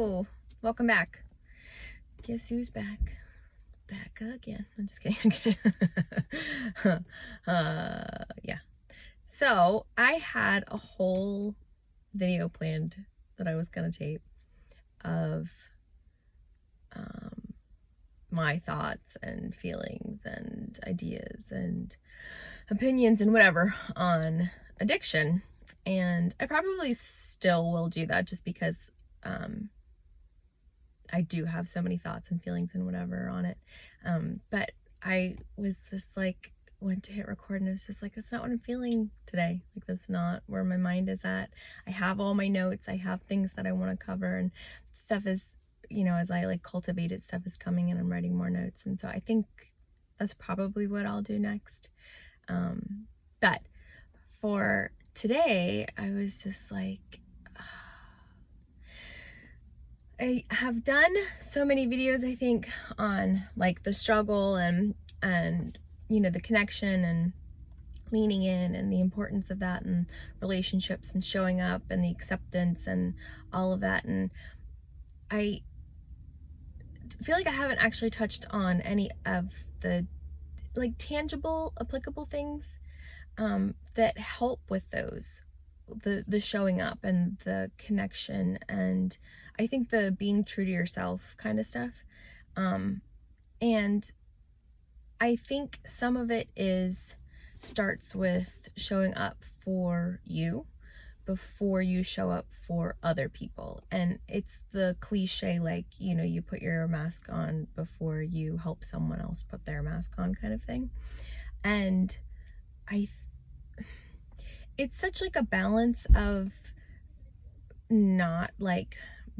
Hello, welcome back. Guess who's back? Back again. I'm just kidding. Yeah. So I had a whole video planned that I was gonna tape of my thoughts and feelings and ideas and opinions and whatever on addiction, and I probably still will do that just because I do have so many thoughts and feelings and whatever on it. But I was just like, went to hit record and it was just like, that's not what I'm feeling today. Like, that's not where my mind is at. I have all my notes. I have things that I want to cover, and stuff is, as I like cultivate it, stuff is coming in. I'm writing more notes. And so I think that's probably what I'll do next. But for today, I was just like, I have done so many videos, I think, on like the struggle and the connection and leaning in and the importance of that and relationships and showing up and the acceptance and all of that. And I feel like I haven't actually touched on any of the like tangible, applicable things that help with those. The showing up and the connection, and I think the being true to yourself kind of stuff. And I think some of it starts with showing up for you before you show up for other people. And it's the cliche, like, you put your mask on before you help someone else put their mask on kind of thing. And it's such like a balance of not like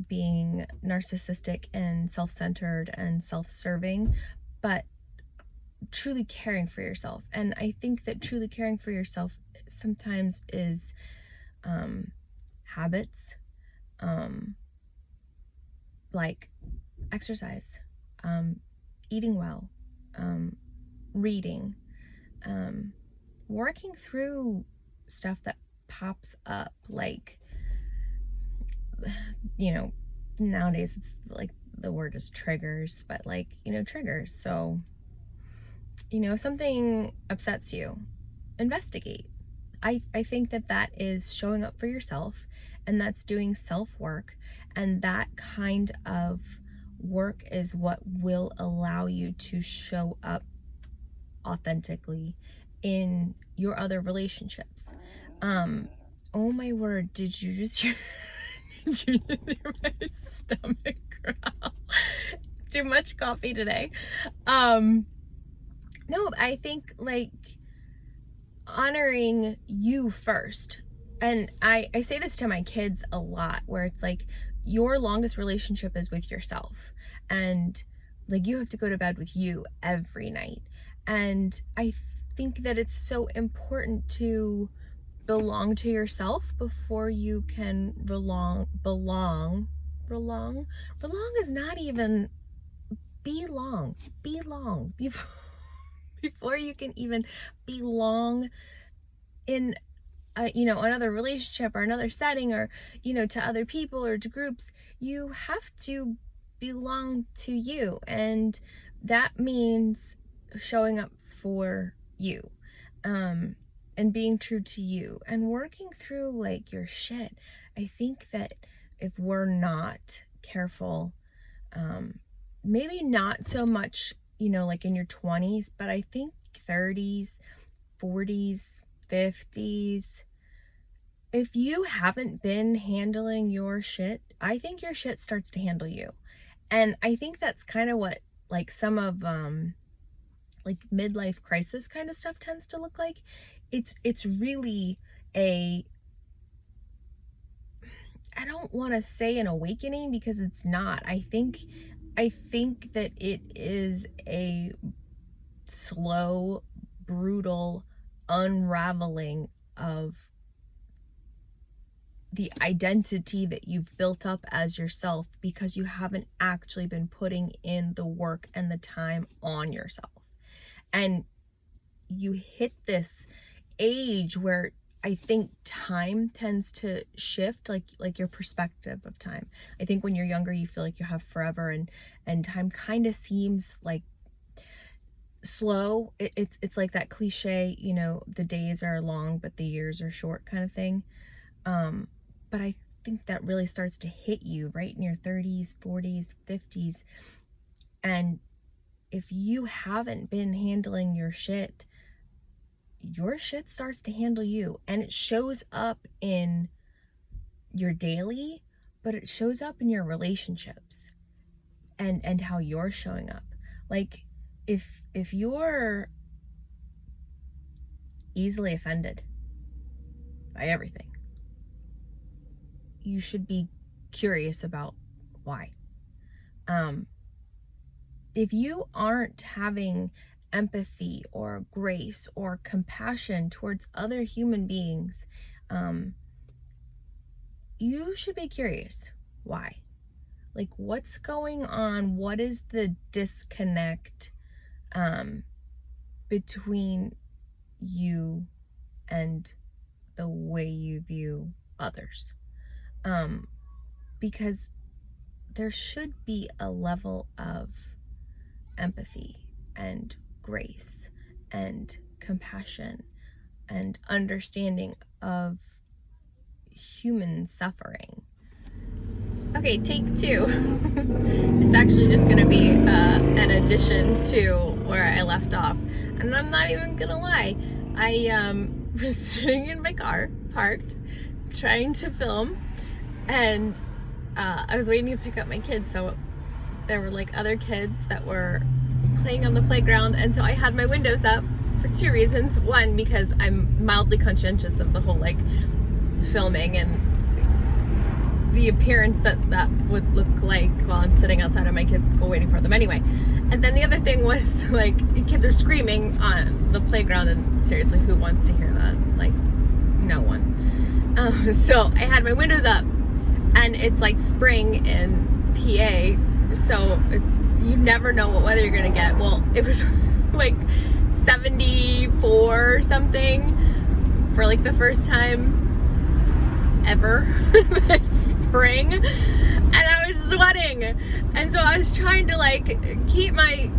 being narcissistic and self-centered and self-serving, but truly caring for yourself. And I think that truly caring for yourself sometimes is habits, like exercise, eating well, reading, working through stuff that pops up, like, nowadays it's like the word is triggers, but like, triggers. So, if something upsets you, investigate. I think that is showing up for yourself, and that's doing self-work, and that kind of work is what will allow you to show up authentically in your other relationships. Oh my word, did you just hear my stomach growl? Too much coffee today. No, I think like honoring you first. And I say this to my kids a lot, where it's like your longest relationship is with yourself, and like you have to go to bed with you every night. And I think that it's so important to belong to belong is not even belong before you can even belong in another relationship or another setting, or to other people or to groups. You have to belong to you, and that means showing up for you, and being true to you and working through like your shit. I think that if we're not careful, maybe not so much, like in your 20s, but I think 30s, 40s, 50s, if you haven't been handling your shit, I think your shit starts to handle you. And I think that's kind of what like some of like midlife crisis kind of stuff tends to look like. It's really I don't want to say an awakening, because it's not. I think that it is a slow, brutal unraveling of the identity that you've built up as yourself, because you haven't actually been putting in the work and the time on yourself. And you hit this age where I think time tends to shift, like your perspective of time. I think when you're younger, you feel like you have forever, and time kind of seems like slow. It's like that cliche, you know, the days are long but the years are short kind of thing. But I think that really starts to hit you right in your 30s, 40s, 50s. And if you haven't been handling your shit starts to handle you. And it shows up in your daily, but it shows up in your relationships and how you're showing up. Like if you're easily offended by everything, you should be curious about why. If you aren't having empathy or grace or compassion towards other human beings, you should be curious why. Like, what's going on? What is the disconnect between you and the way you view others? Because there should be a level of empathy and grace and compassion and understanding of human suffering. Okay, take two. It's actually just gonna be an addition to where I left off. And I'm not even gonna lie. I was sitting in my car, parked, trying to film, and I was waiting to pick up my kids, so there were like other kids that were playing on the playground, and so I had my windows up for two reasons. One, because I'm mildly conscientious of the whole like filming and the appearance that would look like while I'm sitting outside of my kids' school waiting for them anyway. And then the other thing was, like, kids are screaming on the playground, and seriously, who wants to hear that? Like, no one. So I had my windows up, and it's like spring in PA, so you never know what weather you're gonna get. Well, it was like 74 or something for like the first time ever this spring, and I was sweating, and so I was trying to like keep my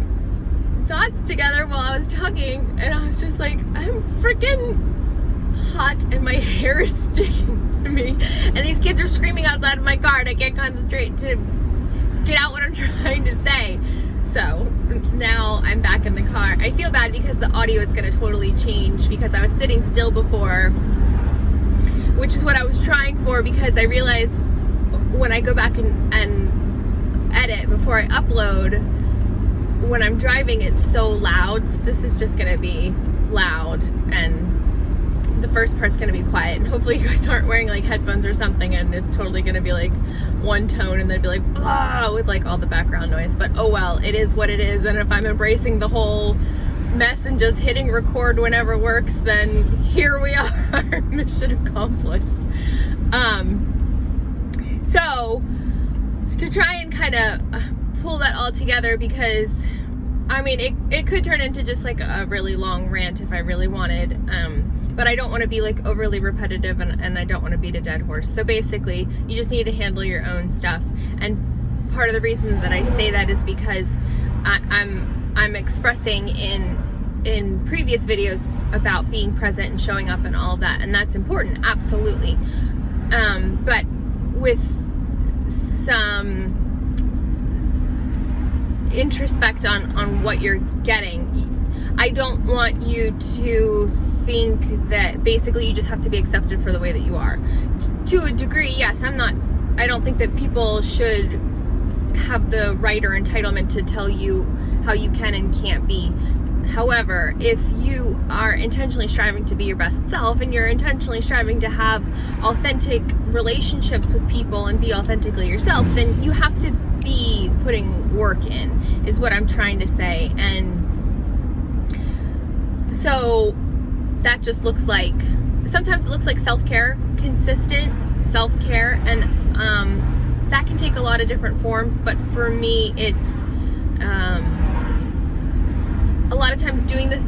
thoughts together while I was talking, and I was just like, I'm freaking hot and my hair is sticking to me, and these kids are screaming outside of my car, and I can't concentrate to get out what I'm trying to say. So now I'm back in the car. I feel bad because the audio is going to totally change, because I was sitting still before, which is what I was trying for, because I realized when I go back and edit before I upload, when I'm driving it's so loud. So this is just gonna be loud, and the first part's gonna be quiet, and hopefully you guys aren't wearing like headphones or something, and it's totally gonna be like one tone, and then be like blah with like all the background noise. But oh well, it is what it is, and if I'm embracing the whole mess and just hitting record whenever works, then here we are. Mission accomplished. So to try and kind of pull that all together, because I mean it could turn into just like a really long rant if I really wanted, but I don't want to be like overly repetitive, and I don't want to beat a dead horse. So basically you just need to handle your own stuff, and part of the reason that I say that is because I'm expressing in previous videos about being present and showing up and all of that, and that's important, absolutely. But with some introspect on what you're getting, I don't want you to think that basically you just have to be accepted for the way that you are. To a degree, yes, I don't think that people should have the right or entitlement to tell you how you can and can't be. However, if you are intentionally striving to be your best self, and you're intentionally striving to have authentic relationships with people and be authentically yourself, then you have to be putting work in, is what I'm trying to say. And so that just looks like, sometimes it looks like self-care, consistent self-care, and that can take a lot of different forms. But for me, it's a lot of times doing the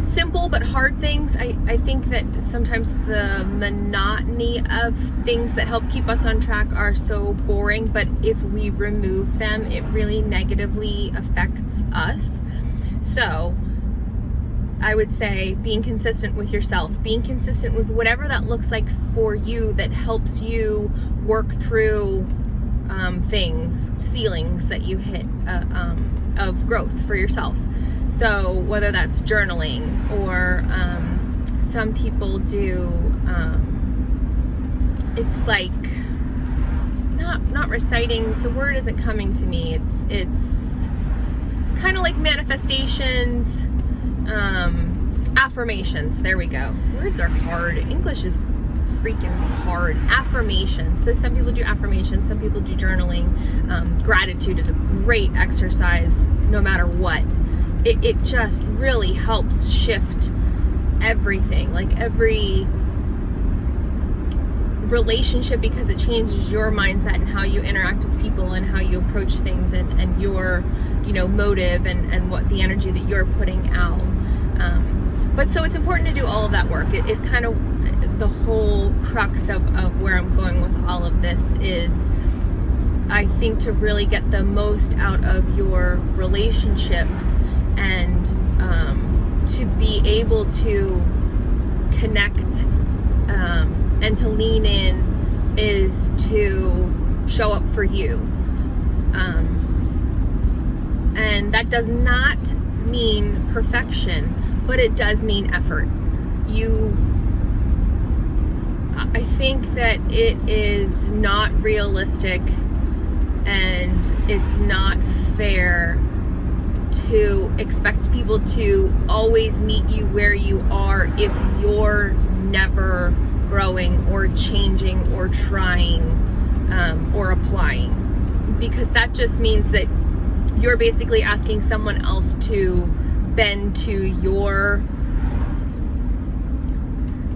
simple but hard things. I think that sometimes the monotony of things that help keep us on track are so boring, but if we remove them, it really negatively affects us. So I would say being consistent with yourself, being consistent with whatever that looks like for you that helps you work through things, ceilings that you hit of growth for yourself. So whether that's journaling, or some people do, it's like not reciting. The word isn't coming to me. It's kind of like manifestations, affirmations. There we go. Words are hard. English is freaking hard. Affirmations. So some people do affirmations, some people do journaling. Gratitude is a great exercise no matter what. It just really helps shift everything, like every relationship, because it changes your mindset and how you interact with people and how you approach things, and your, motive and what the energy that you're putting out. But so it's important to do all of that work. It is kind of the whole crux of where I'm going with all of this is, I think, to really get the most out of your relationships and to be able to connect and to lean in is to show up for you. And that does not mean perfection, but it does mean effort. I think that it is not realistic and it's not fair to expect people to always meet you where you are if you're never growing or changing or trying or applying, because that just means that you're basically asking someone else to bend to your,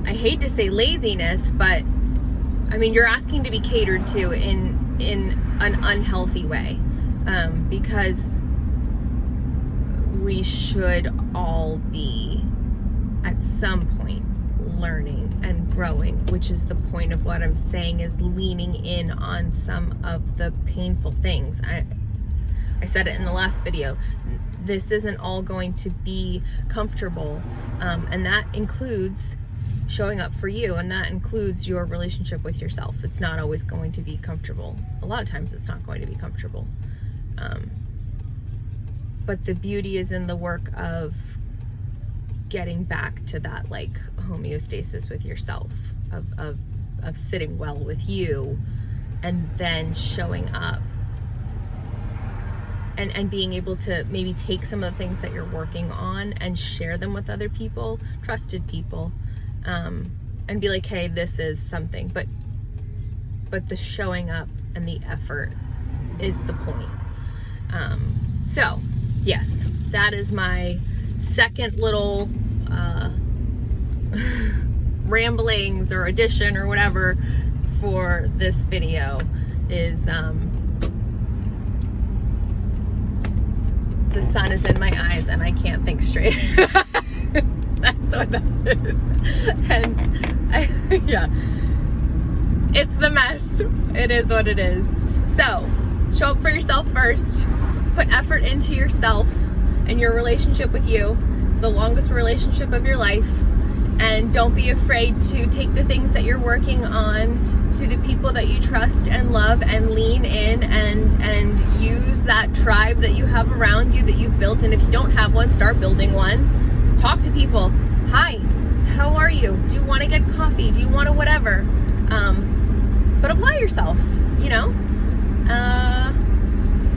I hate to say laziness, but I mean, you're asking to be catered to in an unhealthy way, because we should all be at some point learning and growing, which is the point of what I'm saying, is leaning in on some of the painful things. I said it in the last video. This isn't all going to be comfortable, and that includes showing up for you, and that includes your relationship with yourself. It's not always going to be comfortable. A lot of times it's not going to be comfortable. But the beauty is in the work of getting back to that like homeostasis with yourself, of sitting well with you, and then showing up and being able to maybe take some of the things that you're working on and share them with other people, trusted people, and be like, hey, this is something, but the showing up and the effort is the point. So yes, that is my second little ramblings or addition or whatever for this video is the sun is in my eyes and I can't think straight. That's what that is. And yeah, it's the mess. It is what it is. So show up for yourself first. Put effort into yourself and your relationship with you. It's the longest relationship of your life. And don't be afraid to take the things that you're working on to the people that you trust and love, and lean in and use that tribe that you have around you that you've built. And if you don't have one, start building one. Talk to people. Hi, how are you? Do you want to get coffee? Do you want to whatever? But apply yourself,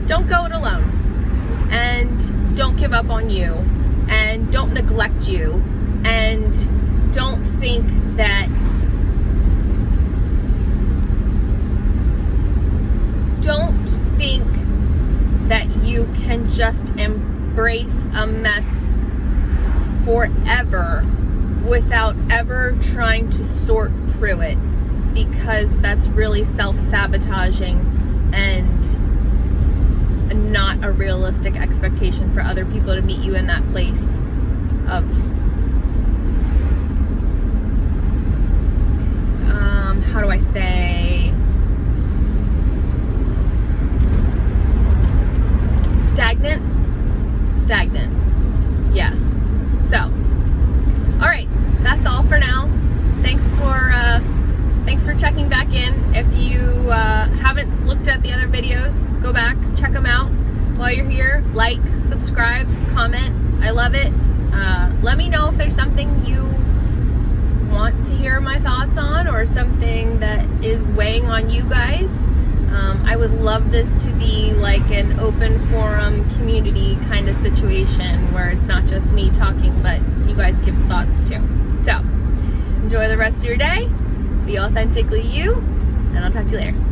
don't go it alone, and don't give up on you, and don't neglect you, and don't think that you can just embrace a mess forever without ever trying to sort through it, because that's really self-sabotaging and not a realistic expectation for other people to meet you in that place of how do I say, stagnant. Yeah. So, all right, that's all for now. Thanks for checking back in. If you haven't looked at the other videos, go back, check them out. While you're here, like, subscribe, comment. I love it. Let me know if there's something you want to hear my thoughts on, or something that is weighing on you guys. I would love this to be like an open forum community kind of situation where it's not just me talking, but you guys give thoughts too. So enjoy the rest of your day, be authentically you, and I'll talk to you later.